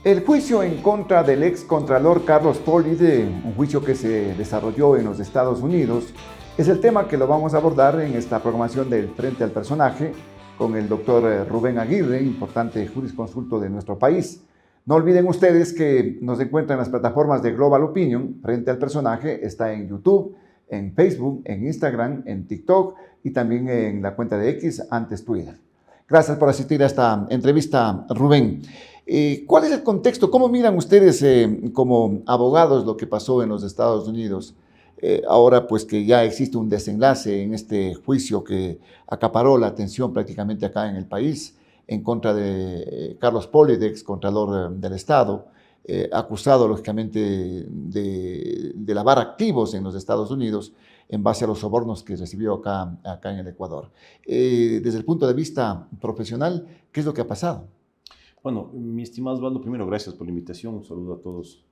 El juicio en contra del ex contralor Carlos Polit, un juicio que se desarrolló en los Estados Unidos, es el tema que lo vamos a abordar en esta programación del Frente al Personaje con el doctor Rubén Aguirre, importante jurisconsulto de nuestro país. No olviden ustedes que nos encuentran en las plataformas de Global Opinion. Frente al Personaje está en YouTube, en Facebook, en Instagram, en TikTok y también en la cuenta de X, antes Twitter. Gracias por asistir a esta entrevista, Rubén. ¿Cuál es el contexto? ¿Cómo miran ustedes como abogados lo que pasó en los Estados Unidos? Ahora pues que ya existe un desenlace en este juicio que acaparó la atención prácticamente acá en el país en contra de Carlos Polit, ex contralor del Estado, acusado lógicamente de lavar activos en los Estados Unidos en base a los sobornos que recibió acá en el Ecuador. Desde el punto de vista profesional, ¿qué es lo que ha pasado? Bueno, mi estimado Osvaldo, primero gracias por la invitación, un saludo a todos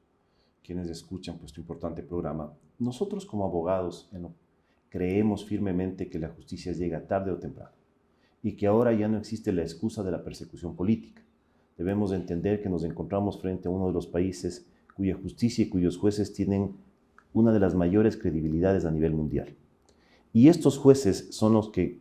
quienes escuchan este importante programa. Nosotros como abogados creemos firmemente que la justicia llega tarde o temprano y que ahora ya no existe la excusa de la persecución política. Debemos entender que nos encontramos frente a uno de los países cuya justicia y cuyos jueces tienen una de las mayores credibilidades a nivel mundial. Y estos jueces son los que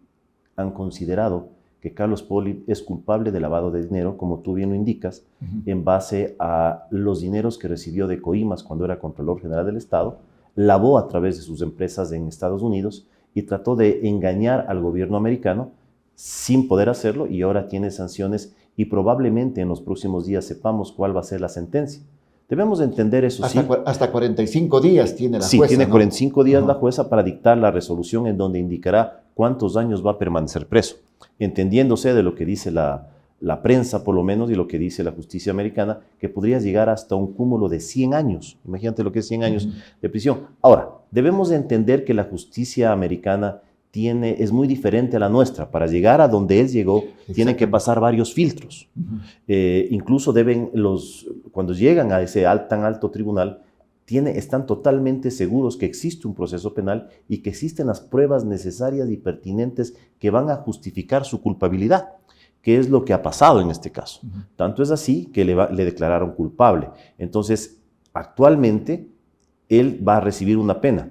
han considerado que Carlos Polit es culpable de lavado de dinero, como tú bien lo indicas, en base a los dineros que recibió de Coimas cuando era Contralor General del Estado, lavó a través de sus empresas en Estados Unidos y trató de engañar al gobierno americano sin poder hacerlo, y ahora tiene sanciones y probablemente en los próximos días sepamos cuál va a ser la sentencia. Debemos entender eso. Hasta 45 días tiene la jueza. Sí, tiene 45 días la jueza para dictar la resolución en donde indicará cuántos años va a permanecer preso, entendiéndose de lo que dice la prensa, por lo menos, y lo que dice la justicia americana, que podría llegar hasta un cúmulo de 100 años. Imagínate lo que es 100 años de prisión. Ahora, debemos entender que la justicia americana es muy diferente a la nuestra. Para llegar a donde él llegó, tienen que pasar varios filtros. Incluso cuando llegan a ese tan alto tribunal, están totalmente seguros que existe un proceso penal y que existen las pruebas necesarias y pertinentes que van a justificar su culpabilidad, que es lo que ha pasado en este caso. Tanto es así que le declararon culpable. Entonces, actualmente, él va a recibir una pena.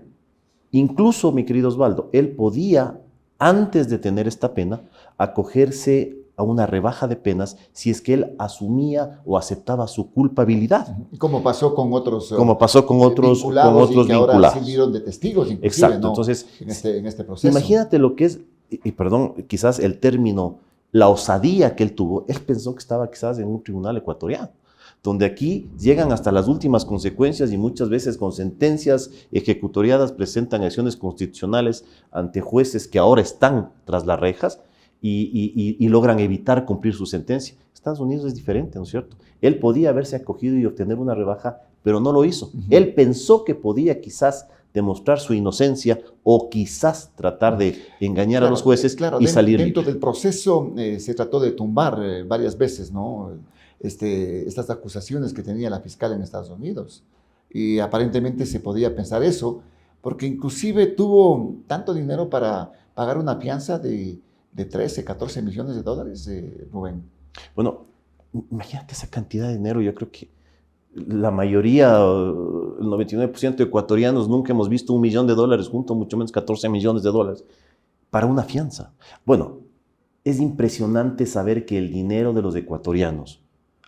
Incluso, mi querido Osvaldo, él podía, antes de tener esta pena, acogerse a una rebaja de penas si es que él asumía o aceptaba su culpabilidad. Como pasó con otros vinculados. Y que ahora sirvieron de testigos, inclusive. Exacto. ¿No? Entonces, en este proceso. Imagínate lo que es, y perdón, quizás el término, la osadía que él tuvo. Él pensó que estaba quizás en un tribunal ecuatoriano, donde aquí llegan hasta las últimas consecuencias y muchas veces con sentencias ejecutoriadas presentan acciones constitucionales ante jueces que ahora están tras las rejas y logran evitar cumplir su sentencia. Estados Unidos es diferente, ¿no es cierto? Él podía haberse acogido y obtener una rebaja, pero no lo hizo. Él pensó que podía quizás demostrar su inocencia o quizás tratar de engañar a los jueces y salir dentro libre. del proceso se trató de tumbar varias veces, ¿no? Estas acusaciones que tenía la fiscal en Estados Unidos. Y aparentemente se podía pensar eso, porque inclusive tuvo tanto dinero para pagar una fianza de 13, 14 millones de dólares, Rubén. Bueno, imagínate esa cantidad de dinero. Yo creo que la mayoría, el 99% de ecuatorianos nunca hemos visto $1 millón junto, mucho menos 14 millones de dólares para una fianza. Bueno, es impresionante saber que el dinero de los ecuatorianos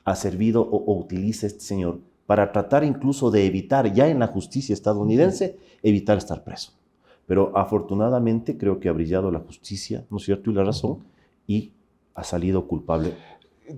ha servido o utiliza este señor para tratar incluso de evitar, ya en la justicia estadounidense, evitar estar preso. Pero afortunadamente creo que ha brillado la justicia, ¿no es cierto?, y la razón, y ha salido culpable.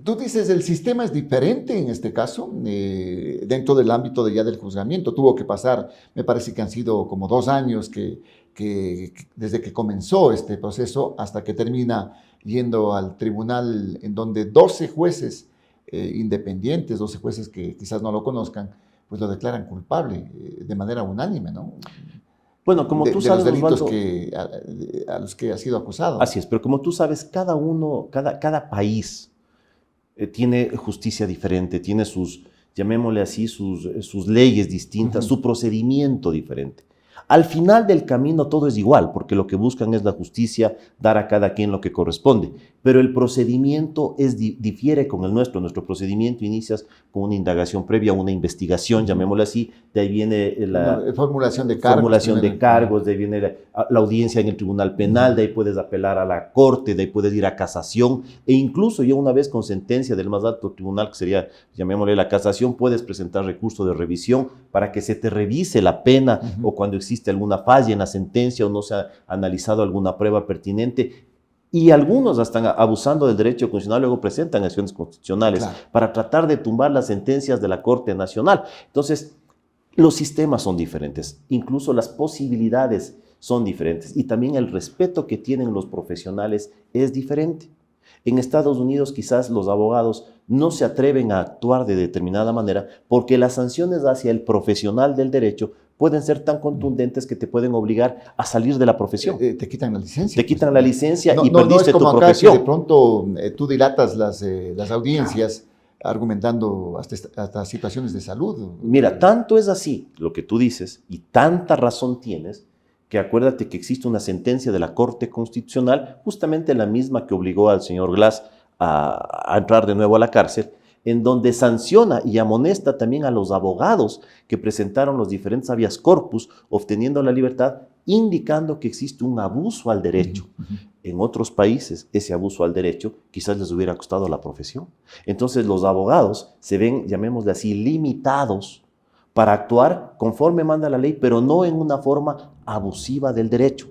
Tú dices, el sistema es diferente en este caso, dentro del ámbito del juzgamiento. Tuvo que pasar, me parece que han sido como 2 años desde que comenzó este proceso hasta que termina yendo al tribunal, en donde 12 jueces independientes, 12 jueces que quizás no lo conozcan, pues lo declaran culpable de manera unánime, ¿no? Bueno, como tú sabes, de los delitos Osvaldo, a los que ha sido acusado. Así es, pero como tú sabes, cada país tiene justicia diferente, tiene sus, llamémosle así, sus leyes distintas, su procedimiento diferente. Al final del camino todo es igual, porque lo que buscan es la justicia, dar a cada quien lo que corresponde. Pero el procedimiento difiere con el nuestro. Nuestro procedimiento inicia con una indagación previa, una investigación, llamémoslo así. De ahí viene la formulación de cargos. De ahí viene la audiencia en el tribunal penal, de ahí puedes apelar a la corte, de ahí puedes ir a casación, e incluso ya una vez con sentencia del más alto tribunal, que sería, llamémosle la casación, puedes presentar recurso de revisión para que se te revise la pena o cuando existe alguna falla en la sentencia o no se ha analizado alguna prueba pertinente. Y algunos, hasta abusando del derecho constitucional, luego presentan acciones constitucionales para tratar de tumbar las sentencias de la Corte Nacional. Entonces, los sistemas son diferentes, incluso las posibilidades son diferentes y también el respeto que tienen los profesionales es diferente. En Estados Unidos quizás los abogados no se atreven a actuar de determinada manera porque las sanciones hacia el profesional del derecho pueden ser tan contundentes que te pueden obligar a salir de la profesión. Te quitan la licencia. Te quitan la licencia y perdiste tu profesión. No es como acá que de pronto tú dilatas las audiencias argumentando hasta situaciones de salud. Mira, tanto es así lo que tú dices y tanta razón tienes que acuérdate que existe una sentencia de la Corte Constitucional, justamente la misma que obligó al señor Glass a entrar de nuevo a la cárcel, en donde sanciona y amonesta también a los abogados que presentaron los diferentes habeas corpus obteniendo la libertad, indicando que existe un abuso al derecho. En otros países, ese abuso al derecho quizás les hubiera costado la profesión. Entonces los abogados se ven, llamémosle así, limitados para actuar conforme manda la ley, pero no en una forma abusiva del derecho,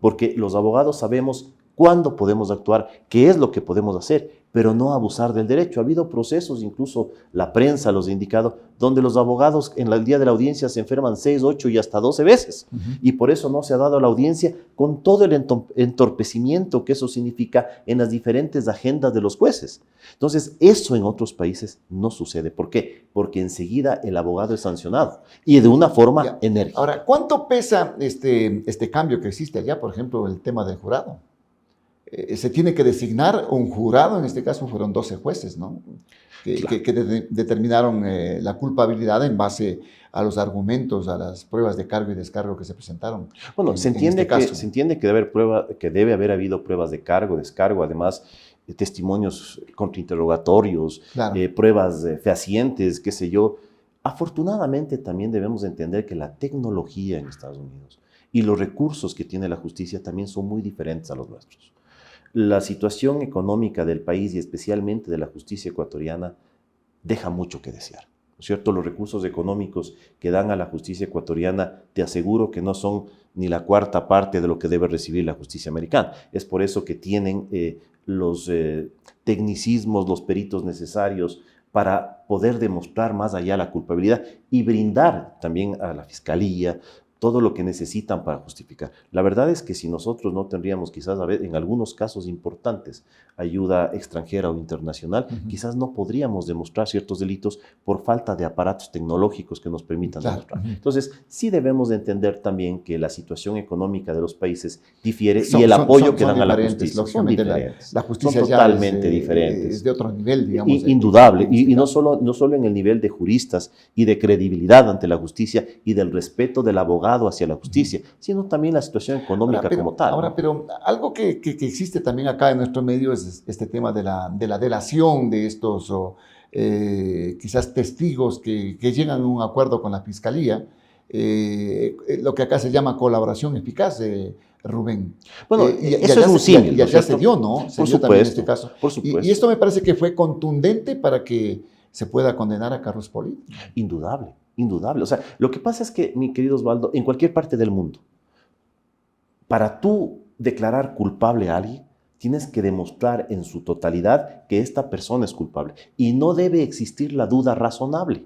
porque los abogados sabemos cuándo podemos actuar, qué es lo que podemos hacer, pero no abusar del derecho. Ha habido procesos, incluso la prensa los ha indicado, donde los abogados en el día de la audiencia se enferman 6, 8 y hasta 12 veces, y por eso no se ha dado la audiencia con todo el entorpecimiento que eso significa en las diferentes agendas de los jueces. Entonces, eso en otros países no sucede. ¿Por qué? Porque enseguida el abogado es sancionado, y de una forma enérgica. Ahora, ¿cuánto pesa este cambio que existe allá, por ejemplo, el tema del jurado? Se tiene que designar un jurado, en este caso fueron 12 jueces, ¿no? Que determinaron la culpabilidad en base a los argumentos, a las pruebas de cargo y descargo que se presentaron. Bueno, se entiende que debe haber habido pruebas de cargo, descargo, además testimonios contrainterrogatorios, pruebas fehacientes, qué sé yo. Afortunadamente también debemos entender que la tecnología en Estados Unidos y los recursos que tiene la justicia también son muy diferentes a los nuestros. La situación económica del país y especialmente de la justicia ecuatoriana deja mucho que desear, ¿no es cierto? Los recursos económicos que dan a la justicia ecuatoriana, te aseguro que no son ni la cuarta parte de lo que debe recibir la justicia americana. Es por eso que tienen los tecnicismos, los peritos necesarios para poder demostrar más allá la culpabilidad y brindar también a la fiscalía todo lo que necesitan para justificar. La verdad es que si nosotros no tendríamos quizás en algunos casos importantes ayuda extranjera o internacional, quizás no podríamos demostrar ciertos delitos por falta de aparatos tecnológicos que nos permitan demostrar. Entonces, sí debemos de entender también que la situación económica de los países difiere y el apoyo que dan a la justicia son diferentes. La justicia son totalmente diferentes. Es de otro nivel, digamos. Indudable. Y no solo en el nivel de juristas y de credibilidad ante la justicia y del respeto del abogado hacia la justicia, sino también la situación económica como tal. Ahora, pero algo que existe también acá en nuestro medio es este tema de la delación de estos quizás testigos que llegan a un acuerdo con la fiscalía, lo que acá se llama colaboración eficaz, Rubén. Bueno, eso es un símil. Y allá se dio, ¿no? Por supuesto. En este caso. Por supuesto. Y esto me parece que fue contundente para que se pueda condenar a Carlos Poli. Indudable. Indudable. O sea, lo que pasa es que, mi querido Osvaldo, en cualquier parte del mundo, para tú declarar culpable a alguien, tienes que demostrar en su totalidad que esta persona es culpable. Y no debe existir la duda razonable.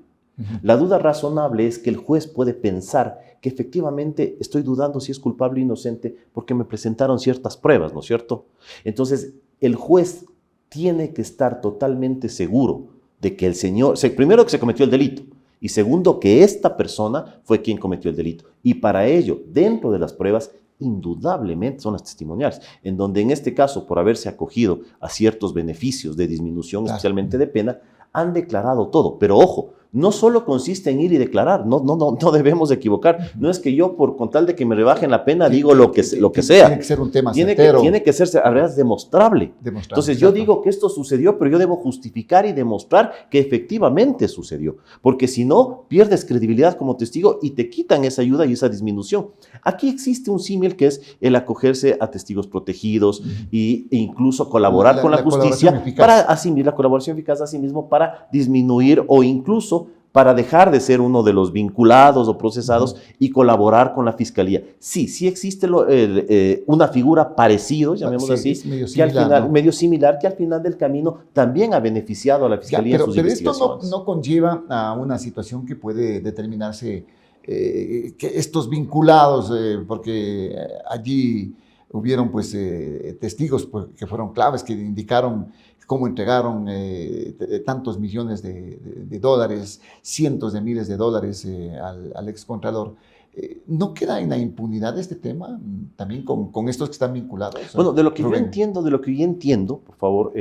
La duda razonable es que el juez puede pensar que efectivamente estoy dudando si es culpable o inocente porque me presentaron ciertas pruebas, ¿no es cierto? Entonces, el juez tiene que estar totalmente seguro de que el señor, primero que se cometió el delito, y segundo, que esta persona fue quien cometió el delito. Y para ello, dentro de las pruebas, indudablemente son las testimoniales, en donde en este caso, por haberse acogido a ciertos beneficios de disminución, especialmente de pena, han declarado todo. Pero ojo, no solo consiste en ir y declarar, no debemos equivocar. No es que yo, con tal de que me rebajen la pena, digo lo que sea. Tiene que ser un tema Tiene que ser, a verdad, demostrable. Entonces, yo digo que esto sucedió, pero yo debo justificar y demostrar que efectivamente sucedió. Porque si no, pierdes credibilidad como testigo y te quitan esa ayuda y esa disminución. Aquí existe un símil que es el acogerse a testigos protegidos e incluso colaborar con la justicia para asumir la colaboración eficaz a sí mismo para disminuir o incluso para dejar de ser uno de los vinculados o procesados y colaborar con la fiscalía. Sí existe una figura parecido, llamémoslo así, medio similar, que al final del camino también ha beneficiado a la fiscalía en sus investigaciones. Pero esto no conlleva a una situación que puede determinarse que estos vinculados, porque allí hubieron pues testigos que fueron claves, que indicaron cómo entregaron tantos millones de dólares, cientos de miles de dólares al excontralor. ¿No queda en la impunidad este tema también con estos que están vinculados? Bueno, de lo que yo entiendo, por favor,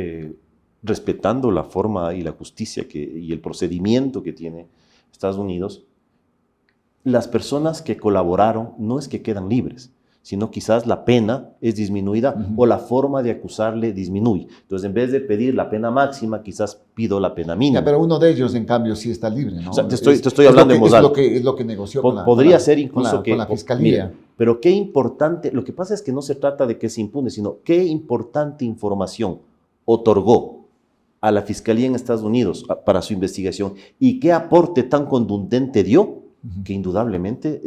respetando la forma y la justicia y el procedimiento que tiene Estados Unidos, las personas que colaboraron no es que quedan libres, sino quizás la pena es disminuida o la forma de acusarle disminuye. Entonces, en vez de pedir la pena máxima, quizás pido la pena mínima. Pero uno de ellos, en cambio, sí está libre, ¿no? O sea, te estoy hablando en voz alta. Es lo que negoció con la fiscalía. Mira, pero qué importante, lo que pasa es que no se trata de que se impune, sino qué importante información otorgó a la fiscalía en Estados Unidos para su investigación y qué aporte tan contundente dio que indudablemente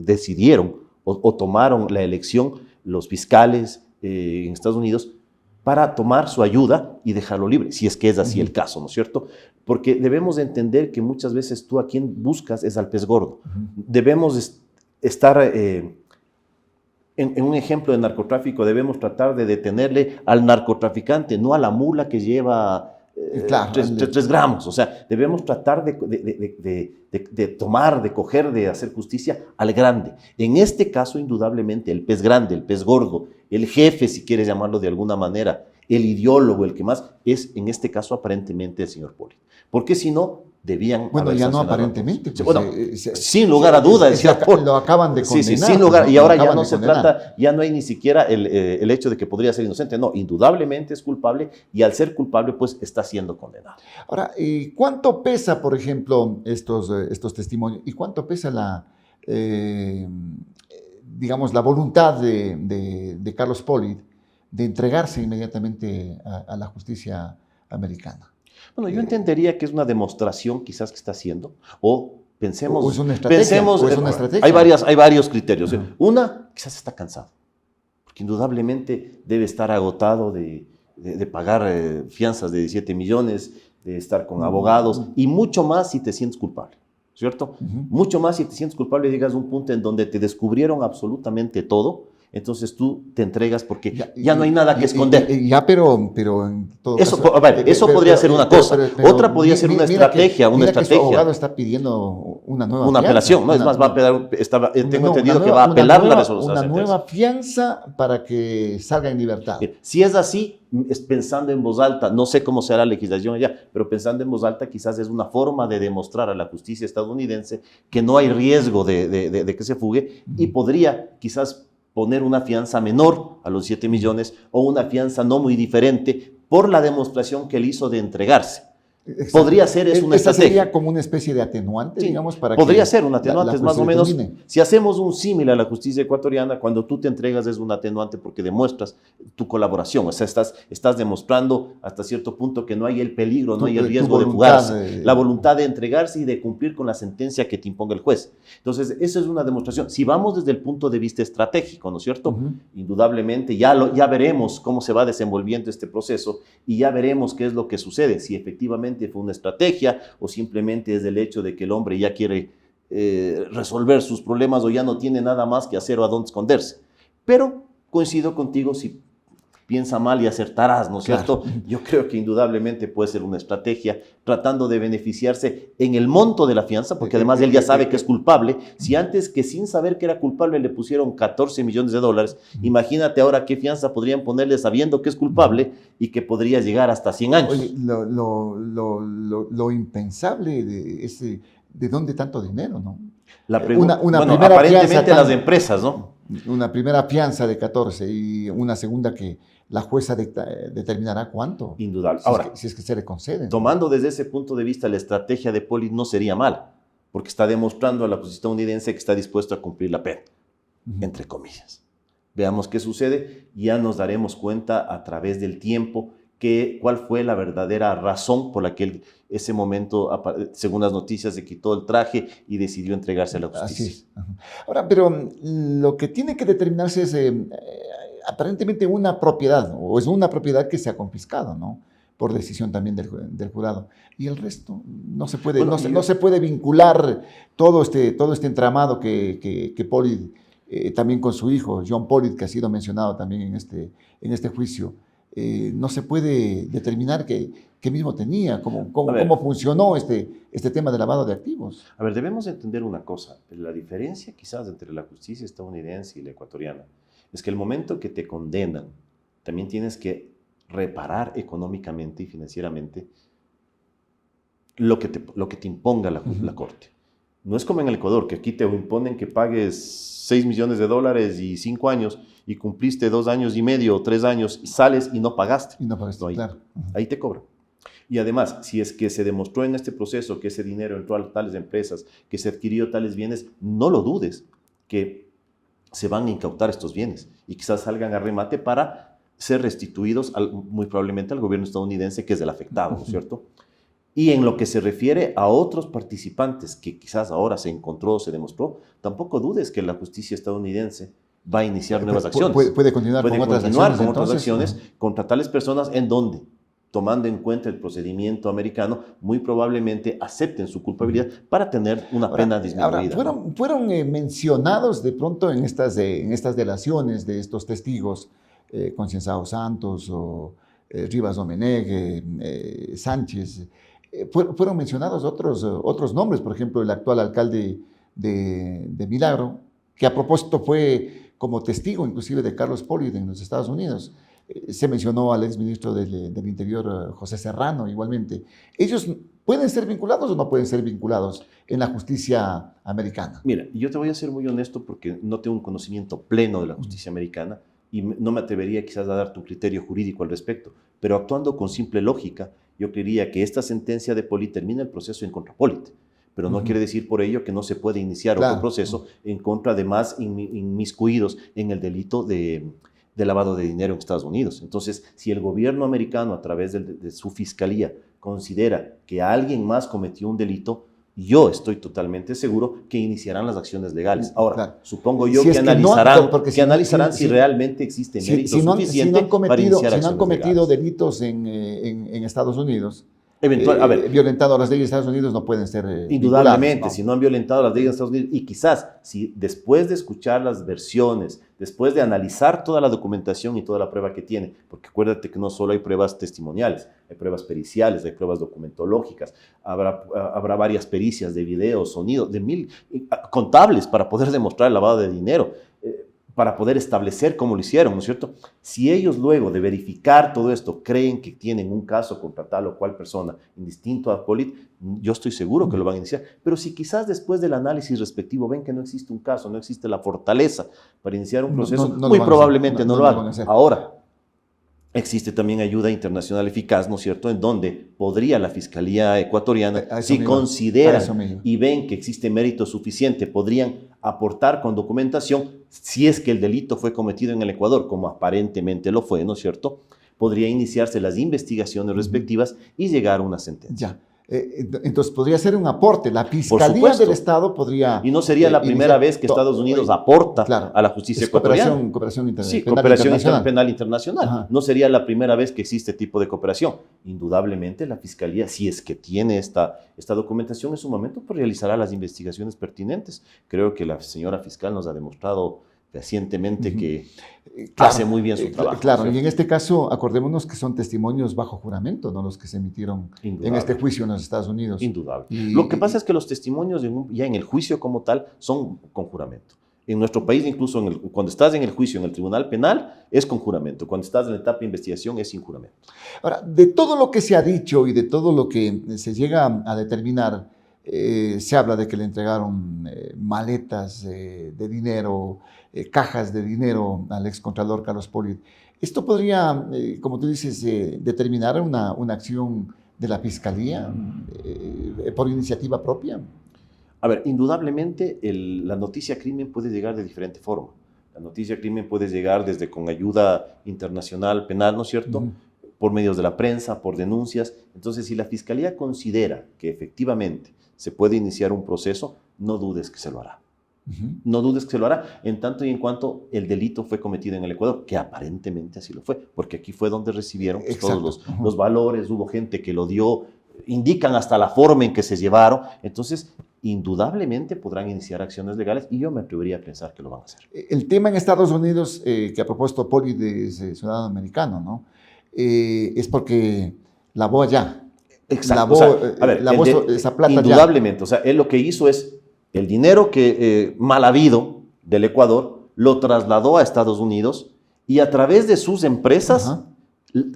decidieron o tomaron la elección los fiscales en Estados Unidos para tomar su ayuda y dejarlo libre, si es que es así el caso, ¿no es cierto? Porque debemos de entender que muchas veces tú a quien buscas es al pez gordo. Debemos estar, en un ejemplo de narcotráfico, debemos tratar de detenerle al narcotraficante, no a la mula que lleva 3 gramos. O sea, debemos tratar de tomar, de coger, de hacer justicia al grande. En este caso, indudablemente, el pez grande, el pez gordo, el jefe, si quieres llamarlo de alguna manera, el ideólogo, el que más, es en este caso aparentemente el señor Poli. Porque si no, debían... Bueno, ya no aparentemente. Pues, sin lugar a duda, lo acaban de condenar. Sí, sin lugar, y ahora ya no se trata, ya no hay ni siquiera el hecho de que podría ser inocente. No, indudablemente es culpable y al ser culpable, pues está siendo condenado. Ahora, ¿cuánto pesa, por ejemplo, estos testimonios? ¿Y cuánto pesa digamos, la voluntad de Carlos Poli de entregarse inmediatamente a la justicia americana? Bueno, yo entendería que es una demostración quizás que está haciendo, o pensemos... ¿O es una estrategia? Hay varios criterios. Una, quizás está cansado, porque indudablemente debe estar agotado de pagar fianzas de 17 millones, de estar con abogados, y mucho más si te sientes culpable, ¿cierto? Mucho más si te sientes culpable y llegas a un punto en donde te descubrieron absolutamente todo. Entonces tú te entregas porque ya no hay nada que esconder. Pero en todo eso, caso... Eso podría ser una cosa. Otra podría ser una estrategia. Que su abogado está pidiendo una nueva fianza. Apelación. No, es más, va a pedir, tengo entendido que va a apelar la resolución. Una nueva fianza para que salga en libertad. Si es así, pensando en voz alta, no sé cómo será la legislación allá, pero pensando en voz alta quizás es una forma de demostrar a la justicia estadounidense que no hay riesgo de que se fugue y podría quizás poner una fianza menor a los 7 millones o una fianza no muy diferente por la demostración que él hizo de entregarse. Exacto. Podría ser una estrategia. Sería como una especie de atenuante, sí, digamos, para podría ser un atenuante, más o menos. Si hacemos un símil a la justicia ecuatoriana, cuando tú te entregas es un atenuante porque demuestras tu colaboración. O sea, estás demostrando hasta cierto punto que no hay el peligro, no hay el riesgo de fugarse. La voluntad de entregarse y de cumplir con la sentencia que te imponga el juez. Entonces, eso es una demostración. Si vamos desde el punto de vista estratégico, ¿no es cierto? Indudablemente, ya veremos cómo se va desenvolviendo este proceso y ya veremos qué es lo que sucede. Si efectivamente fue una estrategia o simplemente es el hecho de que el hombre ya quiere resolver sus problemas o ya no tiene nada más que hacer o a dónde esconderse. Pero coincido contigo, si piensa mal y acertarás, ¿no es cierto? Claro. Yo creo que indudablemente puede ser una estrategia tratando de beneficiarse en el monto de la fianza, porque además él ya sabe que es culpable. Si antes que sin saber que era culpable le pusieron 14 millones de dólares, imagínate ahora qué fianza podrían ponerle sabiendo que es culpable y que podría llegar hasta 100 años. Oye, lo impensable de dónde tanto dinero, ¿no? Bueno, primera aparentemente fianza las empresas, ¿no? Una primera fianza de 14 y una segunda que la jueza determinará cuánto. Indudable. Ahora, si es que se le concede. Tomando desde ese punto de vista, la estrategia de Poli no sería mala, porque está demostrando a la justicia estadounidense que está dispuesto a cumplir la pena, entre comillas. Veamos qué sucede y ya nos daremos cuenta a través del tiempo cuál fue la verdadera razón por la que él, ese momento, según las noticias, se quitó el traje y decidió entregarse a la justicia. Así es. Ahora, pero lo que tiene que determinarse es aparentemente una propiedad, o es una propiedad que se ha confiscado, ¿no? Por decisión también del jurado. Y el resto no se puede, bueno, no se puede vincular todo este entramado que Pollitt, también con su hijo, John Pollitt, que ha sido mencionado también en este juicio. No se puede determinar qué mismo tenía, cómo funcionó este tema de lavado de activos. A ver, debemos entender una cosa. La diferencia quizás entre la justicia estadounidense y la ecuatoriana es que el momento que te condenan, también tienes que reparar económicamente y financieramente lo que te imponga la corte. No es como en el Ecuador, que aquí te imponen que pagues 6 millones de dólares y 5 años, y cumpliste 2 años y medio o 3 años, y sales y no pagaste. Y no pagaste, claro. Ahí te cobran. Y además, si es que se demostró en este proceso que ese dinero entró a tales empresas, que se adquirió tales bienes, no lo dudes que se van a incautar estos bienes y quizás salgan a remate para ser restituidos muy probablemente al gobierno estadounidense, que es el afectado, ¿no es cierto? Y en lo que se refiere a otros participantes que quizás ahora se encontró o se demostró, tampoco dudes que la justicia estadounidense va a iniciar nuevas acciones. Puede continuar con otras acciones contra tales personas en donde, tomando en cuenta el procedimiento americano, muy probablemente acepten su culpabilidad para tener una pena disminuida. Ahora, fueron mencionados de pronto en estas delaciones de estos testigos, Concienzado Santos o Rivas Domenech, Sánchez, fueron mencionados otros nombres, por ejemplo, el actual alcalde de Milagro, que a propósito fue como testigo inclusive de Carlos Pollitt en los Estados Unidos. Se mencionó al exministro del Interior, José Serrano, igualmente. ¿Ellos pueden ser vinculados o no pueden ser vinculados en la justicia americana? Mira, yo te voy a ser muy honesto porque no tengo un conocimiento pleno de la justicia americana y no me atrevería quizás a darte un criterio jurídico al respecto, pero actuando con simple lógica, yo creería que esta sentencia de Pollitt termina el proceso en contra Pollitt, pero no quiere decir por ello que no se puede iniciar otro proceso en contra de más inmiscuidos en el delito de lavado de dinero en Estados Unidos. Entonces, si el gobierno americano, a través de su fiscalía, considera que alguien más cometió un delito, yo estoy totalmente seguro que iniciarán las acciones legales. Ahora, supongo yo que analizarán si realmente existe mérito suficiente para iniciar acciones legales. Si no han cometido delitos en Estados Unidos, violentado las leyes de Estados Unidos, no pueden ser indudablemente, si no han violentado las leyes de Estados Unidos, y quizás si después de escuchar las versiones, después de analizar toda la documentación y toda la prueba que tiene, porque acuérdate que no solo hay pruebas testimoniales, hay pruebas periciales, hay pruebas documentológicas, habrá varias pericias de video, sonido, de 1000 contables para poder demostrar el lavado de dinero, para poder establecer cómo lo hicieron, ¿no es cierto? Si ellos luego de verificar todo esto creen que tienen un caso contra tal o cual persona, indistinto a Pollitt, yo estoy seguro que lo van a iniciar. Pero si quizás después del análisis respectivo ven que no existe un caso, no existe la fortaleza para iniciar un proceso, muy probablemente no lo hagan. Ahora, existe también ayuda internacional eficaz, ¿no es cierto?, en donde podría la Fiscalía ecuatoriana, si consideran y ven que existe mérito suficiente, podrían aportar con documentación, si es que el delito fue cometido en el Ecuador, como aparentemente lo fue, ¿no es cierto?, podría iniciarse las investigaciones respectivas y llegar a una sentencia. Ya. Entonces podría ser un aporte. La Fiscalía del Estado podría... Y no sería la primera vez que Estados Unidos aporta a la justicia ecuatoriana. Cooperación internacional. Sí, cooperación penal internacional. Ajá. No sería la primera vez que existe este tipo de cooperación. Indudablemente la Fiscalía, si es que tiene esta documentación en su momento, pues realizará las investigaciones pertinentes. Creo que la señora fiscal nos ha demostrado recientemente que hace muy bien su trabajo. Claro, y en este caso, acordémonos que son testimonios bajo juramento, ¿no? Los que se emitieron en este juicio en los Estados Unidos. Indudable. Lo que pasa es que los testimonios ya en el juicio como tal son con juramento. En nuestro país, incluso cuando estás en el juicio en el tribunal penal, es con juramento. Cuando estás en la etapa de investigación, es sin juramento. Ahora, de todo lo que se ha dicho y de todo lo que se llega a determinar, se habla de que le entregaron maletas de dinero, cajas de dinero al excontralor Carlos Pollitt. ¿Esto podría, como tú dices, determinar una acción de la Fiscalía por iniciativa propia? A ver, indudablemente la noticia crimen puede llegar de diferente forma. La noticia crimen puede llegar desde con ayuda internacional penal, ¿no es cierto? Por medios de la prensa, por denuncias. Entonces, si la Fiscalía considera que efectivamente se puede iniciar un proceso, no dudes que se lo hará. No dudes que se lo hará, en tanto y en cuanto el delito fue cometido en el Ecuador, que aparentemente así lo fue, porque aquí fue donde recibieron todos los valores, hubo gente que lo dio, indican hasta la forma en que se llevaron. Entonces, indudablemente podrán iniciar acciones legales y yo me atrevería a pensar que lo van a hacer. El tema en Estados Unidos, que ha propuesto Pollitt es ciudadano americano, ¿no? Es porque lavó allá. Exacto. Lavó esa plata indudablemente, allá. O sea, él lo que hizo es el dinero que mal habido del Ecuador lo trasladó a Estados Unidos y a través de sus empresas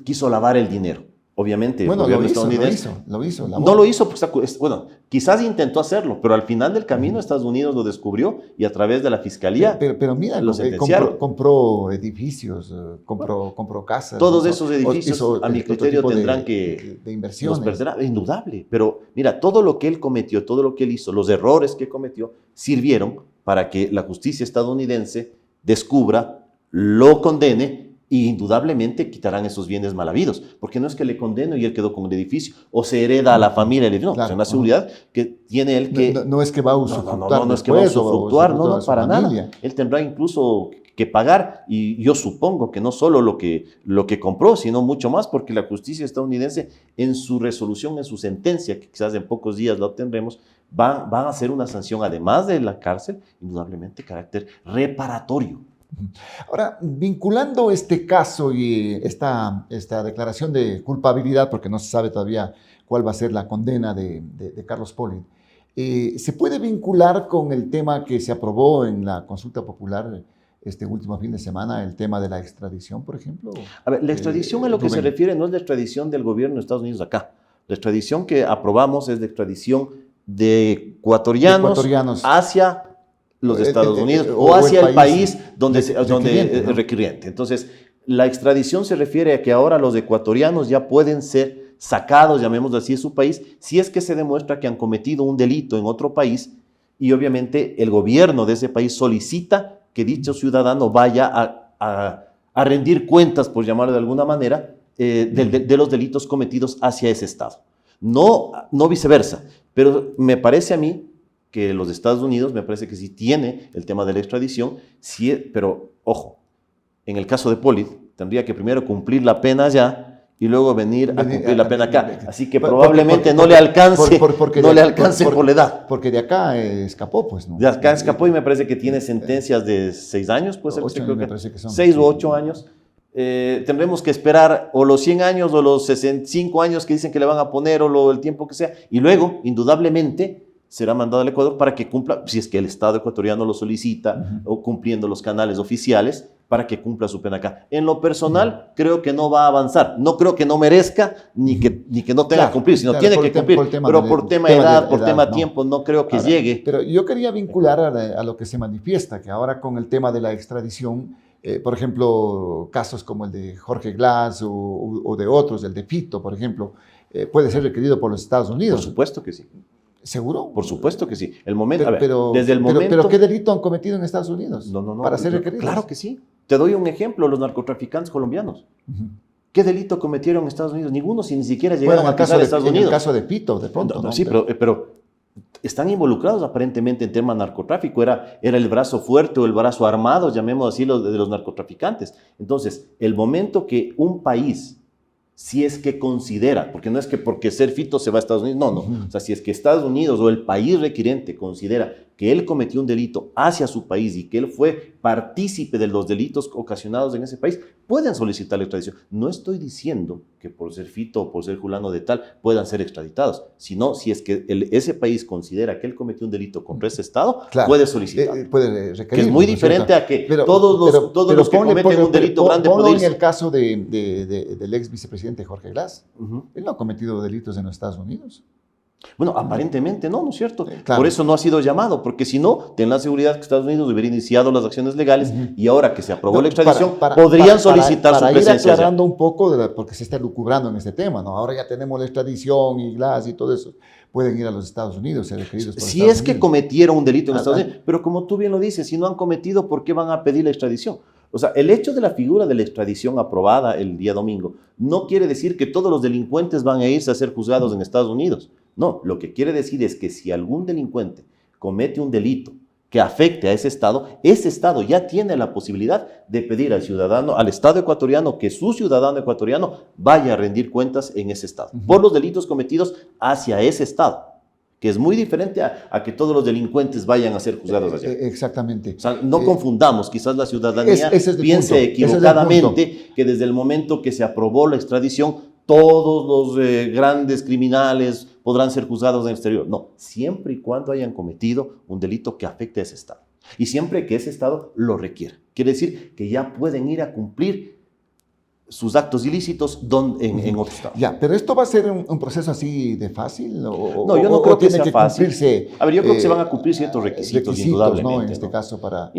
quiso lavar el dinero. Obviamente, bueno, el gobierno estadounidense lo hizo. No lo hizo, pues, bueno, quizás intentó hacerlo, pero al final del camino Estados Unidos lo descubrió y a través de la Fiscalía pero mira, lo sentenciaron. compró edificios, compró casas. Todos esos edificios, a mi criterio, tendrán que... De inversiones. Los perderá, indudable. Pero mira, todo lo que él cometió, todo lo que él hizo, los errores que cometió, sirvieron para que la justicia estadounidense descubra, lo condene, y indudablemente quitarán esos bienes mal habidos, porque no es que le condeno y él quedó con el edificio, o se hereda a la familia, no, claro, es una seguridad que tiene él que... No es que va a usufructuar. No es que va a usufructuar, no, para nada. Él tendrá incluso que pagar, y yo supongo que no solo lo que compró, sino mucho más, porque la justicia estadounidense, en su resolución, en su sentencia, que quizás en pocos días la obtendremos, van a hacer una sanción, además de la cárcel, indudablemente carácter reparatorio. Ahora, vinculando este caso y esta declaración de culpabilidad, porque no se sabe todavía cuál va a ser la condena de Carlos Pollitt, ¿se puede vincular con el tema que se aprobó en la consulta popular este último fin de semana, el tema de la extradición, por ejemplo? A ver, la extradición a lo que se refiere no es la extradición del gobierno de Estados Unidos acá. La extradición que aprobamos es la extradición de ecuatorianos hacia los Estados Unidos o hacia el país donde es requiriente. Entonces, la extradición se refiere a que ahora los ecuatorianos ya pueden ser sacados, llamémoslo así, de su país, si es que se demuestra que han cometido un delito en otro país y obviamente el gobierno de ese país solicita que dicho ciudadano vaya a rendir cuentas, por llamarlo de alguna manera, de los delitos cometidos hacia ese Estado. No viceversa, pero me parece a mí que los Estados Unidos, me parece que sí tiene el tema de la extradición, sí, pero ojo, en el caso de Pollitt, tendría que primero cumplir la pena allá y luego venir a cumplir la pena acá. Así que probablemente no le alcance por la edad. Porque de acá escapó, pues, ¿no? De acá escapó y me parece que tiene sentencias de 6 años, pues, 6 u 8 años. Tendremos que esperar o los 100 años o los 65 años que dicen que le van a poner o el tiempo que sea. Y luego, indudablemente, será mandado al Ecuador para que cumpla, si es que el Estado ecuatoriano lo solicita, o cumpliendo los canales oficiales, para que cumpla su pena acá. En lo personal, creo que no va a avanzar. No creo que no merezca, ni que no tenga que cumplir, sino tiene que cumplir. Pero por tema de edad, por tema de tiempo, no creo que llegue. Pero yo quería vincular a lo que se manifiesta, que ahora con el tema de la extradición, por ejemplo, casos como el de Jorge Glass o de otros, el de Fito, por ejemplo, puede ser requerido por los Estados Unidos. Por supuesto que sí. ¿Seguro? Por supuesto que sí. Pero ¿qué delito han cometido en Estados Unidos? No. Para ser requeridos. Claro que sí. Te doy un ejemplo, los narcotraficantes colombianos. ¿Qué delito cometieron en Estados Unidos? Ninguno, si ni siquiera llegaron a pisar Estados Unidos. En el caso de Fito, de pronto. Sí, pero están involucrados aparentemente en tema narcotráfico. Era el brazo fuerte o el brazo armado, llamemos así, de los narcotraficantes. Entonces, el momento que un país, si es que considera, porque no es que porque ser Fito se va a Estados Unidos, no. O sea, si es que Estados Unidos o el país requiriente considera que él cometió un delito hacia su país y que él fue partícipe de los delitos ocasionados en ese país, pueden solicitar la extradición. No estoy diciendo que por ser Fito o por ser fulano de tal puedan ser extraditados, sino si es que ese país considera que él cometió un delito contra ese Estado, claro, puede solicitar. Puede requerir. Que es muy diferente a que todos los que cometen un delito grande pueden irse. En el caso del ex vicepresidente Jorge Glass, él no ha cometido delitos en los Estados Unidos. Bueno, aparentemente no, ¿no es cierto? Claro. Por eso no ha sido llamado, porque si no, ten la seguridad que Estados Unidos hubiera iniciado las acciones legales y ahora que se aprobó la extradición, podrían solicitar su presencia. Para ir aclarando un poco, porque se está lucubrando en este tema, ¿no? Ahora ya tenemos la extradición y Glass y todo eso. Pueden ir a los Estados Unidos, ser requeridos por si es que cometieron un delito en Estados Unidos, pero como tú bien lo dices, si no han cometido, ¿por qué van a pedir la extradición? O sea, el hecho de la figura de la extradición aprobada el día domingo no quiere decir que todos los delincuentes van a irse a ser juzgados en Estados Unidos. No, lo que quiere decir es que si algún delincuente comete un delito que afecte a ese Estado ya tiene la posibilidad de pedir al ciudadano, al Estado ecuatoriano, que su ciudadano ecuatoriano vaya a rendir cuentas en ese Estado, por los delitos cometidos hacia ese Estado, que es muy diferente a que todos los delincuentes vayan a ser juzgados allá. Exactamente. O sea, no confundamos, quizás la ciudadanía piense punto. equivocadamente que desde el momento que se aprobó la extradición, todos los grandes criminales podrán ser juzgados en el exterior. No, siempre y cuando hayan cometido un delito que afecte a ese Estado. Y siempre que ese Estado lo requiera. Quiere decir que ya pueden ir a cumplir sus actos ilícitos en otro Estado. Ya, pero ¿esto va a ser un proceso así de fácil? No, yo no creo que sea fácil. A ver, yo creo que se van a cumplir ciertos requisitos indudablemente. ¿no? En este caso, para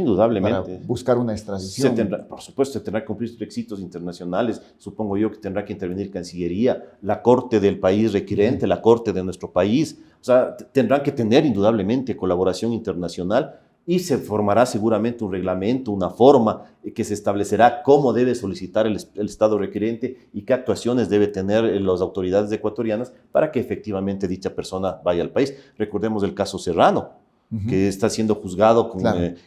buscar una extradición. Por supuesto, se tendrá que cumplir requisitos internacionales. Supongo yo que tendrá que intervenir Cancillería, la Corte del país requirente, la Corte de nuestro país. O sea, tendrán que tener indudablemente colaboración internacional. Y se formará seguramente un reglamento, una forma que se establecerá cómo debe solicitar el Estado requerente y qué actuaciones debe tener las autoridades ecuatorianas para que efectivamente dicha persona vaya al país. Recordemos el caso Serrano, que está siendo juzgado,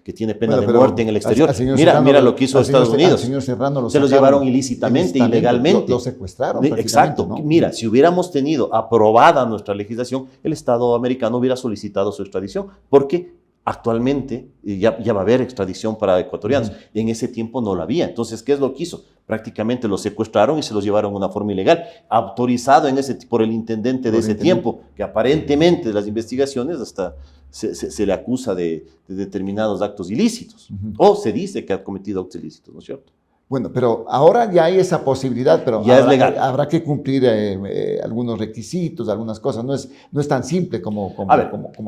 que tiene pena de muerte en el exterior. Mira lo que hizo Estados Unidos. Señor Serrano se los llevaron ilícitamente, ilegalmente. Lo secuestraron. Exacto. ¿no? Mira, si hubiéramos tenido aprobada nuestra legislación, el Estado americano hubiera solicitado su extradición, porque actualmente ya va a haber extradición para ecuatorianos, y en ese tiempo no la había. Entonces, ¿qué es lo que hizo? Prácticamente los secuestraron y se los llevaron de una forma ilegal, autorizado por el intendente de ese tiempo, que aparentemente de las investigaciones hasta se le acusa de determinados actos ilícitos, o se dice que ha cometido actos ilícitos, ¿no es cierto? Bueno, pero ahora ya hay esa posibilidad, pero ya es legal. Habrá que cumplir algunos requisitos, algunas cosas. No es tan simple como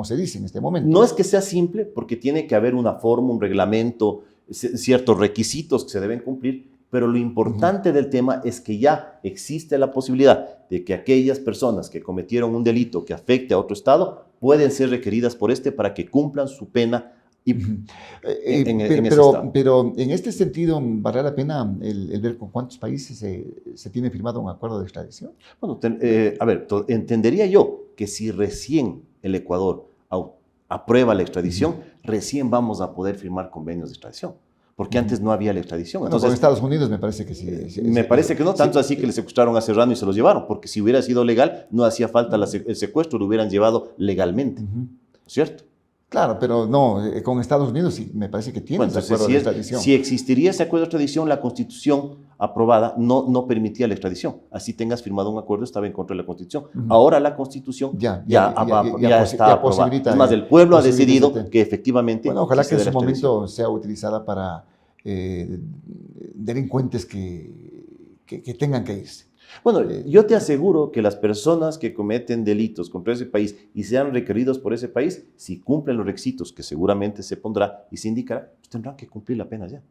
se dice en este momento. No es que sea simple, porque tiene que haber una forma, un reglamento, ciertos requisitos que se deben cumplir, pero lo importante del tema es que ya existe la posibilidad de que aquellas personas que cometieron un delito que afecte a otro Estado pueden ser requeridas por para que cumplan su pena. Pero en este sentido, ¿vale la pena el ver con cuántos países se tiene firmado un acuerdo de extradición? Bueno, entendería yo que si recién el Ecuador aprueba la extradición, recién vamos a poder firmar convenios de extradición, porque antes no había la extradición. Bueno, entonces, con Estados Unidos me parece que sí. Me parece que no, tanto así que le secuestraron a Serrano y se los llevaron, porque si hubiera sido legal, no hacía falta el secuestro, lo hubieran llevado legalmente, ¿no es cierto? Claro, pero no, con Estados Unidos sí, me parece que tiene ese acuerdo de extradición. Si existiría ese acuerdo de extradición, la Constitución aprobada no permitía la extradición. Así tengas firmado un acuerdo, estaba en contra de la Constitución. Ahora la Constitución ya está aprobada. Es más, el pueblo ha decidido que efectivamente... Bueno, ojalá que en su momento sea utilizada para delincuentes que tengan que irse. Bueno, yo te aseguro que las personas que cometen delitos contra ese país y sean requeridos por ese país, si cumplen los requisitos que seguramente se pondrá y se indicará, pues tendrán que cumplir la pena ya.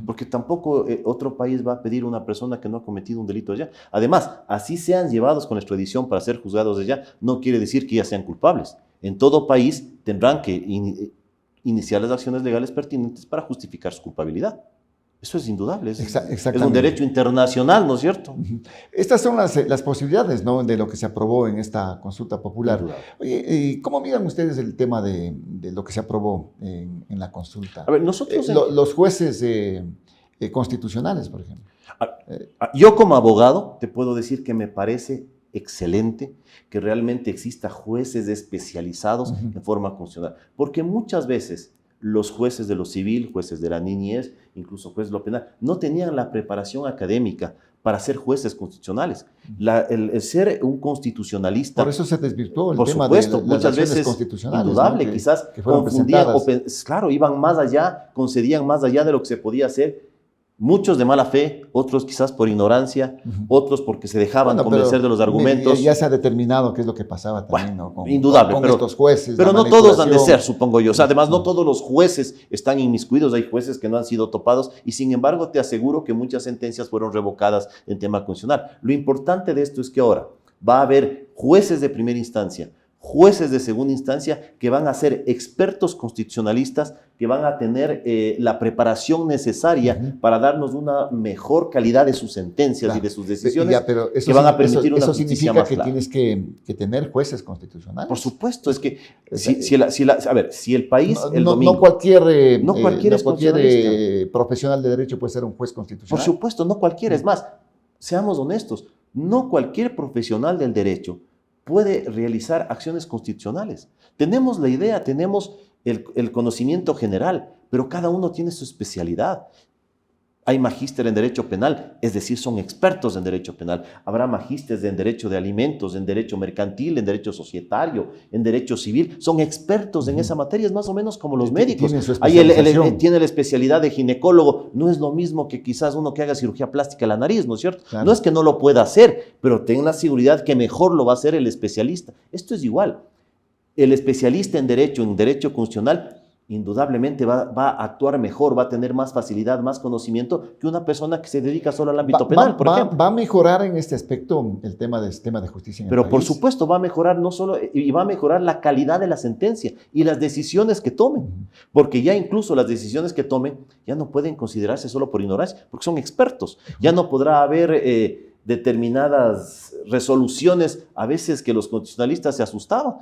Porque tampoco otro país va a pedir a una persona que no ha cometido un delito allá. Además, así sean llevados con extradición para ser juzgados allá, no quiere decir que ya sean culpables. En todo país tendrán que iniciar las acciones legales pertinentes para justificar su culpabilidad. Eso es indudable, es un derecho internacional, ¿no es cierto? Estas son las posibilidades, ¿no?, de lo que se aprobó en esta consulta popular. Oye, ¿cómo miran ustedes el tema de lo que se aprobó en la consulta? A ver, nosotros... los jueces constitucionales, por ejemplo. Yo como abogado te puedo decir que me parece excelente que realmente exista jueces especializados en forma constitucional. Porque muchas veces los jueces de lo civil, jueces de la niñez, incluso jueces de lo penal, no tenían la preparación académica para ser jueces constitucionales. El ser un constitucionalista... Por eso se desvirtuó el por tema supuesto, de las muchas veces constitucionales, indudable, ¿no? quizás que fueron confundían, presentadas. claro, iban más allá, concedían más allá de lo que se podía hacer. Muchos de mala fe, otros quizás por ignorancia, otros porque se dejaban convencer de los argumentos. Ya se ha determinado qué es lo que pasaba también, Bueno, ¿no? Indudable, con pero estos jueces. Pero no todos han de ser, supongo yo. O sea, además, no todos los jueces están inmiscuidos. Hay jueces que no han sido topados y, sin embargo, te aseguro que muchas sentencias fueron revocadas en tema constitucional. Lo importante de esto es que ahora va a haber jueces de primera instancia, jueces de segunda instancia que van a ser expertos constitucionalistas, que van a tener la preparación necesaria para darnos una mejor calidad de sus sentencias y de sus decisiones, pero eso que van a permitir una justicia significa más que clara. tienes que tener jueces constitucionales. Por supuesto, es que si el país el no, domingo... no cualquier cualquier profesional de derecho puede ser un juez constitucional. Por supuesto, no cualquiera. Es más, seamos honestos, no cualquier profesional del derecho puede realizar acciones constitucionales. Tenemos la idea, tenemos el conocimiento general, pero cada uno tiene su especialidad. Hay magíster en derecho penal, es decir, son expertos en derecho penal. Habrá magísteres en derecho de alimentos, en derecho mercantil, en derecho societario, en derecho civil. Son expertos en esa materia, es más o menos como los médicos. Tiene su especialización. Tiene la especialidad de ginecólogo. No es lo mismo que quizás uno que haga cirugía plástica de la nariz, ¿no es cierto? Claro. No es que no lo pueda hacer, pero ten la seguridad que mejor lo va a hacer el especialista. Esto es igual. El especialista en derecho constitucional, indudablemente va a actuar mejor, va a tener más facilidad, más conocimiento que una persona que se dedica solo al ámbito penal, por ejemplo. ¿Va a mejorar en este aspecto el tema de justicia en el Pero país? por supuesto va a mejorar no solo, y va a mejorar la calidad de la sentencia y las decisiones que tomen, porque ya incluso las decisiones que tomen ya no pueden considerarse solo por ignorancia, porque son expertos. Ya no podrá haber determinadas resoluciones a veces que los constitucionalistas se asustaban.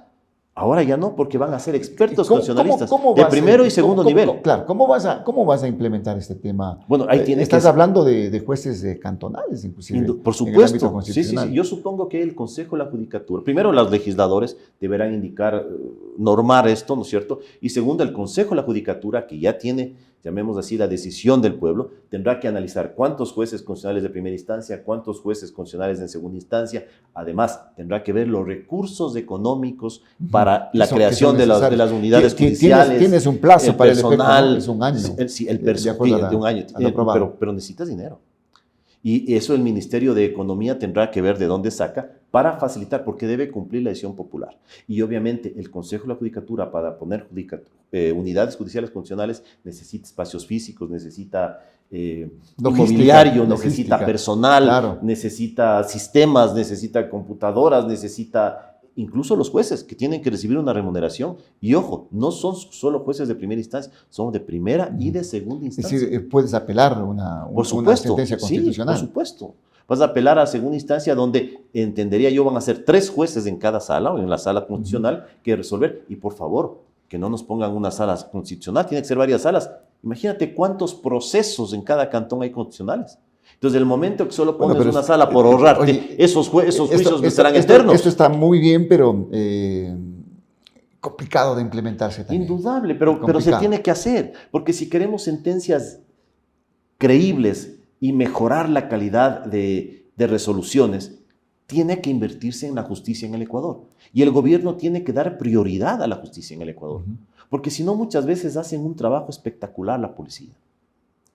Ahora ya no, porque van a ser expertos constitucionalistas de primero y segundo nivel. Claro, ¿cómo vas a implementar este tema? Bueno, ahí estás hablando de jueces cantonales, inclusive. Por supuesto, sí. Yo supongo que el Consejo de la Judicatura, primero los legisladores deberán normar esto, ¿no es cierto? Y segundo, el Consejo de la Judicatura, que ya tiene, llamemos así, la decisión del pueblo, tendrá que analizar cuántos jueces constitucionales de primera instancia, cuántos jueces constitucionales en segunda instancia. Además, tendrá que ver los recursos económicos para la creación de las unidades judiciales. Tienes un plazo para personal, el efecto, ¿no? Es un año. Sí, el personal de un año, pero necesitas dinero. Y eso el Ministerio de Economía tendrá que ver de dónde saca para facilitar, porque debe cumplir la decisión popular. Y obviamente el Consejo de la Judicatura, para poner unidades judiciales constitucionales, necesita espacios físicos, necesita inmobiliario, necesita personal, claro, necesita sistemas, necesita computadoras, necesita... Incluso los jueces que tienen que recibir una remuneración. Y ojo, no son solo jueces de primera instancia, son de primera y de segunda instancia. Es decir, puedes apelar una sentencia constitucional. Sí, por supuesto. Vas a apelar a segunda instancia donde, entendería yo, van a ser 3 jueces en cada sala o en la sala constitucional que resolver. Y por favor, que no nos pongan una sala constitucional, tiene que ser varias salas. Imagínate cuántos procesos en cada cantón hay constitucionales. Entonces, el momento que solo pones una sala por ahorrarte, esos juicios serán eternos. Esto está muy bien, pero complicado de implementarse también. Indudable, pero se tiene que hacer, porque si queremos sentencias creíbles y mejorar la calidad de resoluciones, tiene que invertirse en la justicia en el Ecuador. Y el gobierno tiene que dar prioridad a la justicia en el Ecuador. Porque si no, muchas veces hacen un trabajo espectacular la policía.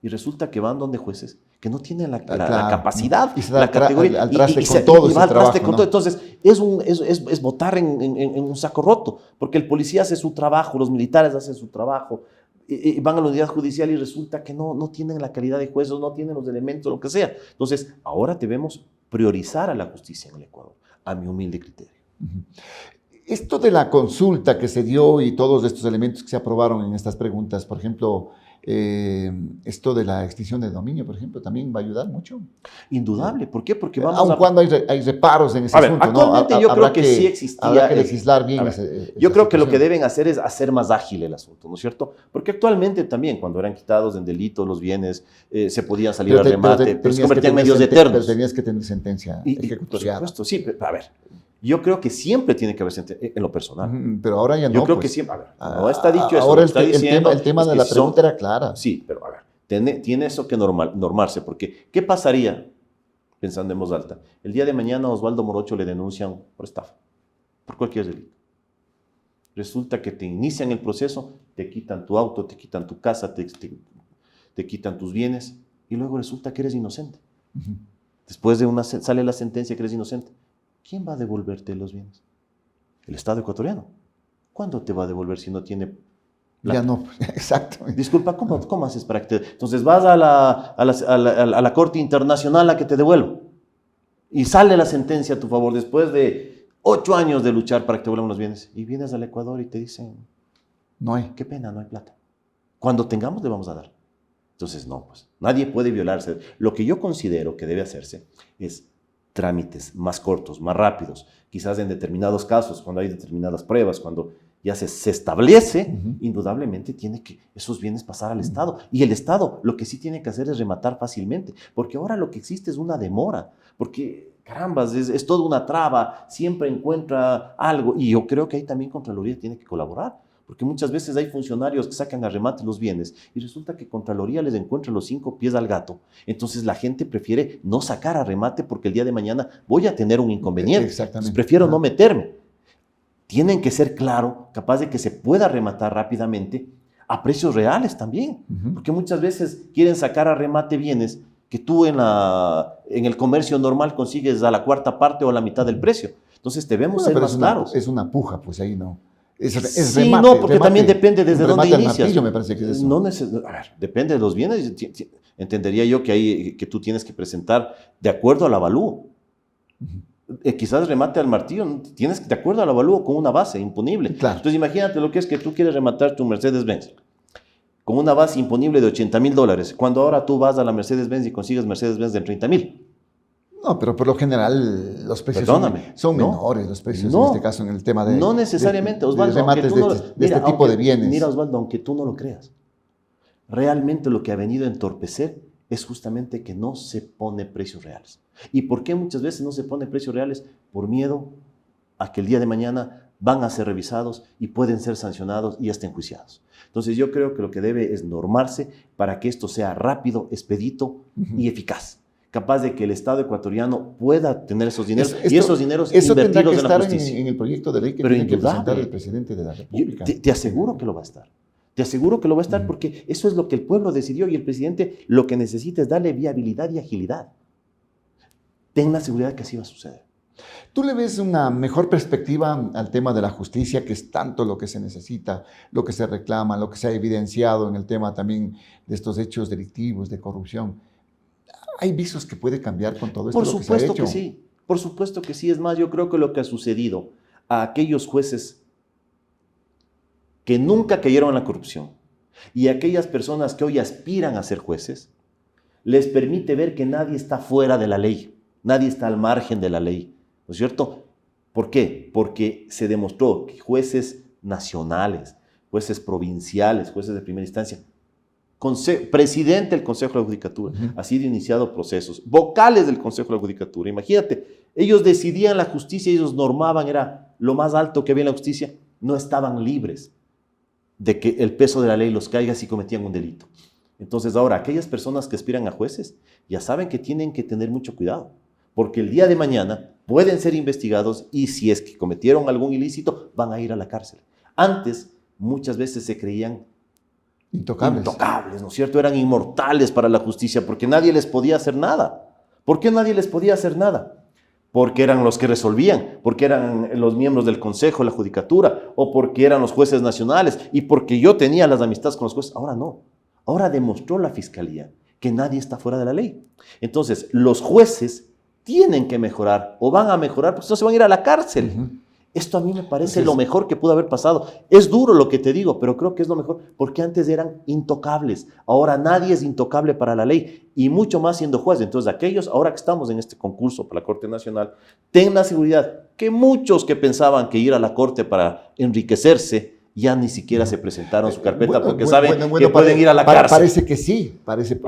Y resulta que van donde jueces que no tienen la capacidad, y se la categoría. Al traste con todo ese trabajo, ¿no? Entonces, es botar en un saco roto, porque el policía hace su trabajo, los militares hacen su trabajo, y van a la unidad judicial y resulta que no tienen la calidad de jueces, no tienen los elementos, lo que sea. Entonces, ahora debemos priorizar a la justicia en el Ecuador, a mi humilde criterio. Esto de la consulta que se dio y todos estos elementos que se aprobaron en estas preguntas, por ejemplo, esto de la extinción de dominio, por ejemplo, también va a ayudar mucho. Indudable. ¿Por qué? Porque Aun cuando hay reparos en ese asunto, actualmente ¿no? yo creo que sí existía. Habrá que legislar bien. Yo creo que lo que deben hacer es hacer más ágil el asunto, ¿no es cierto? Porque actualmente también, cuando eran quitados en delito los bienes, se podían salir al remate, pero se convertían en medios eternos. Pero tenías que tener sentencia ejecutoriada. Por supuesto, sí. A ver, yo creo que siempre tiene que haber sentencia, en lo personal. Pero ahora ya no. Yo creo que siempre, a ver, no está dicho eso. Ahora el tema de la pregunta era clara. Sí, pero a ver, tiene eso que normarse, porque ¿qué pasaría, pensando en voz alta? El día de mañana a Osvaldo Morocho le denuncian por estafa, por cualquier delito. Resulta que te inician el proceso, te quitan tu auto, te quitan tu casa, te quitan tus bienes, y luego resulta que eres inocente. Después sale la sentencia que eres inocente. ¿Quién va a devolverte los bienes? El Estado ecuatoriano. ¿Cuándo te va a devolver si no tiene plata? Ya no, exacto. Disculpa, ¿cómo haces para que te... Entonces vas a la Corte Internacional a que te devuelva. Y sale la sentencia a tu favor después de 8 años de luchar para que te devuelvan los bienes. Y vienes al Ecuador y te dicen... No hay. Qué pena, no hay plata. Cuando tengamos le vamos a dar. Entonces no, pues nadie puede violarse. Lo que yo considero que debe hacerse es trámites más cortos, más rápidos, quizás en determinados casos, cuando hay determinadas pruebas, cuando ya se establece, indudablemente tiene que esos bienes pasar al Estado. Y el Estado lo que sí tiene que hacer es rematar fácilmente, porque ahora lo que existe es una demora, porque carambas, es toda una traba, siempre encuentra algo, y yo creo que ahí también Contraloría tiene que colaborar. Porque muchas veces hay funcionarios que sacan a remate los bienes y resulta que Contraloría les encuentra los 5 pies al gato. Entonces la gente prefiere no sacar a remate porque el día de mañana voy a tener un inconveniente. Exactamente. Entonces prefiero no meterme. Tienen que ser claro, capaz de que se pueda rematar rápidamente a precios reales también. Porque muchas veces quieren sacar a remate bienes que tú en el comercio normal consigues a la cuarta parte o a la mitad del precio. Entonces debemos ser más claros. Es una puja, pues ahí no. Sí, remate, no, porque también depende desde dónde inicias. Martillo, me parece que es eso. A ver, depende de los bienes. Entendería yo que tú tienes que presentar de acuerdo al avalúo. Quizás remate al martillo, tienes de acuerdo al avalúo con una base imponible. Claro. Entonces imagínate lo que es que tú quieres rematar tu Mercedes-Benz con una base imponible de $80,000, cuando ahora tú vas a la Mercedes-Benz y consigues Mercedes-Benz de $30,000. No, pero por lo general los precios son menores, los precios en este caso en el tema de... No necesariamente, Osvaldo. De remates de este tipo de bienes. Mira, Osvaldo, aunque tú no lo creas, realmente lo que ha venido a entorpecer es justamente que no se pone precios reales. ¿Y por qué muchas veces no se pone precios reales? Por miedo a que el día de mañana van a ser revisados y pueden ser sancionados y hasta enjuiciados. Entonces yo creo que lo que debe es normarse para que esto sea rápido, expedito y eficaz. Capaz de que el Estado ecuatoriano pueda tener esos dineros y esos dineros invertirlos en la justicia. En el proyecto de ley que tiene que presentar el presidente de la República. Te aseguro que lo va a estar. Te aseguro que lo va a estar porque eso es lo que el pueblo decidió y el presidente lo que necesita es darle viabilidad y agilidad. Ten la seguridad que así va a suceder. ¿Tú le ves una mejor perspectiva al tema de la justicia, que es tanto lo que se necesita, lo que se reclama, lo que se ha evidenciado en el tema también de estos hechos delictivos, de corrupción? ¿Hay visos que puede cambiar con todo esto? Por supuesto que sí, por supuesto que sí. Es más, yo creo que lo que ha sucedido a aquellos jueces que nunca cayeron en la corrupción y a aquellas personas que hoy aspiran a ser jueces, les permite ver que nadie está fuera de la ley, nadie está al margen de la ley, ¿no es cierto? ¿Por qué? Porque se demostró que jueces nacionales, jueces provinciales, jueces de primera instancia, presidente del Consejo de la Judicatura, ha sido iniciado procesos, vocales del Consejo de la Judicatura, imagínate, ellos decidían la justicia, ellos normaban, era lo más alto que había en la justicia, no estaban libres de que el peso de la ley los caiga si cometían un delito. Entonces ahora, aquellas personas que aspiran a jueces ya saben que tienen que tener mucho cuidado, porque el día de mañana pueden ser investigados y si es que cometieron algún ilícito, van a ir a la cárcel. Antes, muchas veces se creían intocables, ¿no es cierto? Eran inmortales para la justicia porque nadie les podía hacer nada. ¿Por qué nadie les podía hacer nada? Porque eran los que resolvían, porque eran los miembros del Consejo, la Judicatura, o porque eran los jueces nacionales y porque yo tenía las amistades con los jueces. Ahora no. Ahora demostró la Fiscalía que nadie está fuera de la ley. Entonces, los jueces tienen que mejorar o van a mejorar porque si no se van a ir a la cárcel. Esto a mí me parece Entonces, lo mejor que pudo haber pasado. Es duro lo que te digo, pero creo que es lo mejor, porque antes eran intocables. Ahora nadie es intocable para la ley, y mucho más siendo juez. Entonces, aquellos, ahora que estamos en este concurso para la Corte Nacional, ten la seguridad que muchos que pensaban que ir a la Corte para enriquecerse, ya ni siquiera se presentaron su carpeta porque saben que pueden ir a la cárcel. Parece que sí,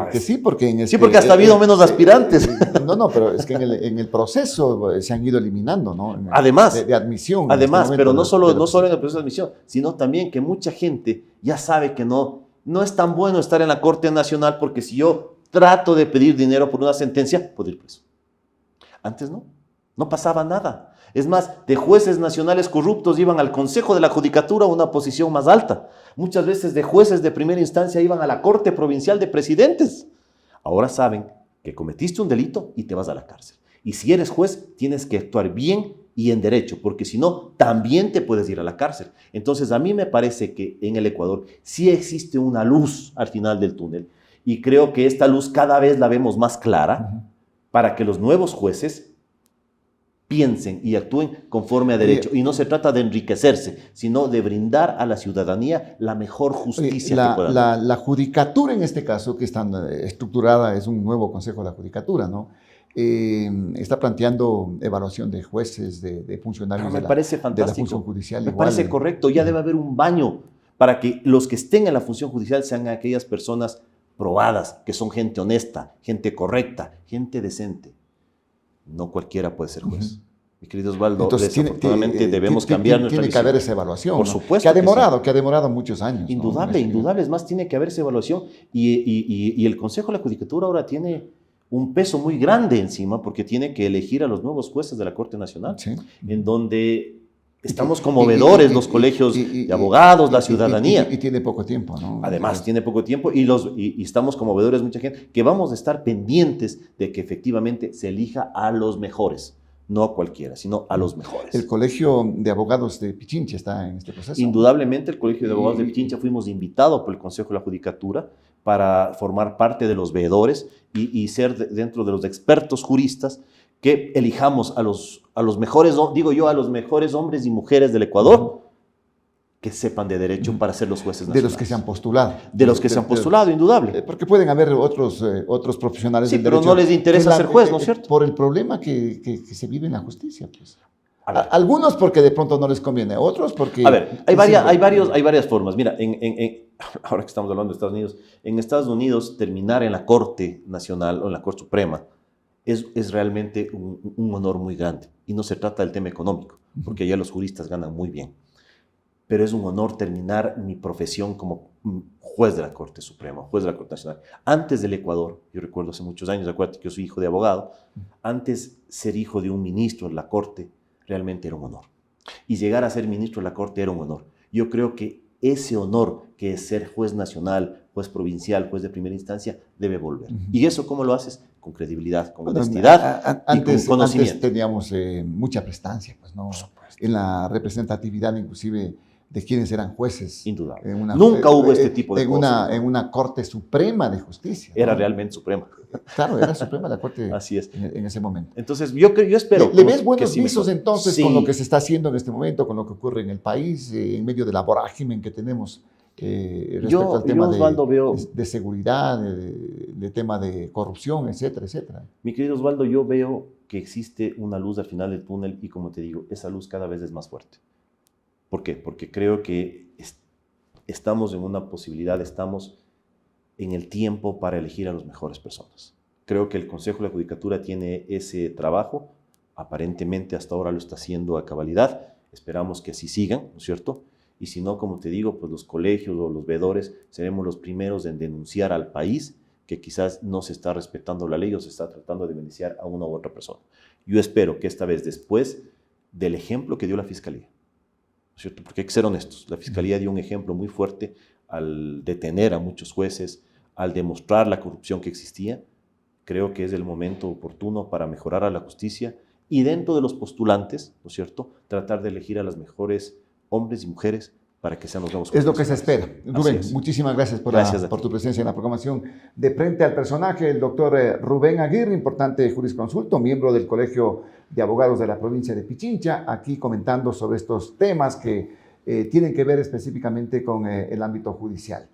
que sí, porque en Sí, porque hasta ha habido menos aspirantes. No, pero es que en el proceso se han ido eliminando, ¿no? Además, de admisión. Además, pero no solo en el proceso de admisión, sino también que mucha gente ya sabe que no es tan bueno estar en la Corte Nacional, porque si yo trato de pedir dinero por una sentencia, puedo ir preso. Antes no pasaba nada. Es más, de jueces nacionales corruptos iban al Consejo de la Judicatura, una posición más alta. Muchas veces de jueces de primera instancia iban a la Corte Provincial de Presidentes. Ahora saben que cometiste un delito y te vas a la cárcel. Y si eres juez, tienes que actuar bien y en derecho, porque si no, también te puedes ir a la cárcel. Entonces, a mí me parece que en el Ecuador sí existe una luz al final del túnel, y creo que esta luz cada vez la vemos más clara para que los nuevos jueces piensen y actúen conforme a derecho. Y no se trata de enriquecerse, sino de brindar a la ciudadanía la mejor justicia que puedan. La judicatura, en este caso, que está estructurada, es un nuevo Consejo de la Judicatura, ¿no? Está planteando evaluación de jueces, de funcionarios me parece fantástico. de la función judicial. Me parece correcto. Ya debe haber un baño para que los que estén en la función judicial sean aquellas personas probadas, que son gente honesta, gente correcta, gente decente. No cualquiera puede ser juez. Mi querido Osvaldo, entonces, desafortunadamente debemos cambiar nuestra visión. Tiene que haber esa evaluación. Por supuesto. Que ha demorado muchos años. Indudable, indudable. Es más, tiene que haber esa evaluación. Y el Consejo de la Judicatura ahora tiene un peso muy grande encima, porque tiene que elegir a los nuevos jueces de la Corte Nacional, en donde estamos como veedores los colegios de abogados, la ciudadanía. Y tiene poco tiempo, ¿no? Además, tiene poco tiempo, y estamos como veedores mucha gente, que vamos a estar pendientes de que efectivamente se elija a los mejores. No a cualquiera, sino a los mejores. El Colegio de Abogados de Pichincha está en este proceso. Indudablemente, el Colegio de Abogados de Pichincha fuimos invitados por el Consejo de la Judicatura para formar parte de los veedores y ser dentro de los expertos juristas que elijamos a los mejores, digo yo, a los mejores hombres y mujeres del Ecuador que sepan de derecho para ser los jueces nacionales. De los que se han postulado. De los que se han postulado, indudable. Porque pueden haber otros profesionales del derecho. Sí, pero no les interesa ser juez, ¿no es cierto? Por el problema que se vive en la justicia, pues. Algunos porque de pronto no les conviene, otros porque... A ver, hay varias formas. Mira, ahora que estamos hablando de Estados Unidos, en Estados Unidos terminar en la Corte Nacional o en la Corte Suprema es realmente un honor muy grande. Y no se trata del tema económico, porque allá los juristas ganan muy bien. Pero es un honor terminar mi profesión como juez de la Corte Suprema, juez de la Corte Nacional. Antes del Ecuador, yo recuerdo hace muchos años, acuérdate que yo soy hijo de abogado, antes ser hijo de un ministro en la Corte realmente era un honor. Y llegar a ser ministro de la Corte era un honor. Yo creo que ese honor que es ser juez nacional, juez provincial, juez de primera instancia, debe volver. ¿Y eso cómo lo haces? Con credibilidad, con honestidad y con conocimiento. Antes teníamos mucha prestancia, pues, ¿no? En la representatividad, inclusive, de quienes eran jueces. Indudable. Nunca hubo este tipo de cosas. En una Corte Suprema de Justicia. Era realmente suprema. Claro, era suprema la Corte. Así es. En ese momento. Entonces, yo espero... ¿Le ves buenos visos entonces con lo que se está haciendo en este momento, con lo que ocurre en el país, en medio de la vorágine que tenemos respecto al tema de seguridad, de tema de corrupción, etcétera, etcétera? Mi querido Osvaldo, yo veo que existe una luz al final del túnel y, como te digo, esa luz cada vez es más fuerte. ¿Por qué? Porque creo que estamos en una posibilidad, estamos en el tiempo para elegir a las mejores personas. Creo que el Consejo de la Judicatura tiene ese trabajo, aparentemente hasta ahora lo está haciendo a cabalidad, esperamos que así sigan, ¿no es cierto? Y si no, como te digo, pues los colegios o los veedores seremos los primeros en denunciar al país que quizás no se está respetando la ley o se está tratando de beneficiar a una u otra persona. Yo espero que esta vez, después del ejemplo que dio la Fiscalía, ¿cierto? Porque hay que ser honestos, la Fiscalía dio un ejemplo muy fuerte al detener a muchos jueces, al demostrar la corrupción que existía. Creo que es el momento oportuno para mejorar a la justicia y, dentro de los postulantes, ¿no es cierto?, tratar de elegir a los mejores hombres y mujeres para que sean los nuevos. Es lo que se espera. Rubén, muchísimas gracias por tu presencia en la programación de Frente al Personaje. El doctor Rubén Aguirre, importante jurisconsulto, miembro del Colegio de Abogados de la provincia de Pichincha, aquí comentando sobre estos temas que tienen que ver específicamente con el ámbito judicial.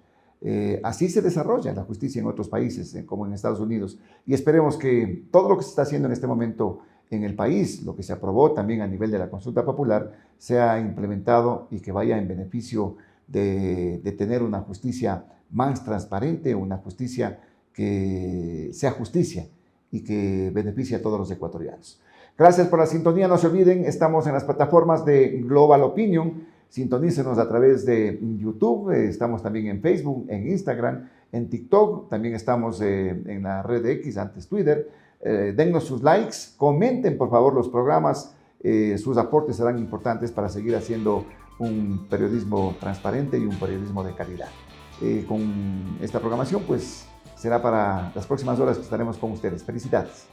Así se desarrolla la justicia en otros países, como en Estados Unidos, y esperemos que todo lo que se está haciendo en este momento en el país, lo que se aprobó también a nivel de la consulta popular, sea implementado y que vaya en beneficio de tener una justicia más transparente, una justicia que sea justicia y que beneficie a todos los ecuatorianos. Gracias por la sintonía, no se olviden, estamos en las plataformas de Global Opinion, sintonícenos a través de YouTube, estamos también en Facebook, en Instagram, en TikTok, también estamos en la red X, antes Twitter. Dennos sus likes, comenten por favor los programas, sus aportes serán importantes para seguir haciendo un periodismo transparente y un periodismo de calidad. Con esta programación pues será para las próximas horas que estaremos con ustedes. Felicidades.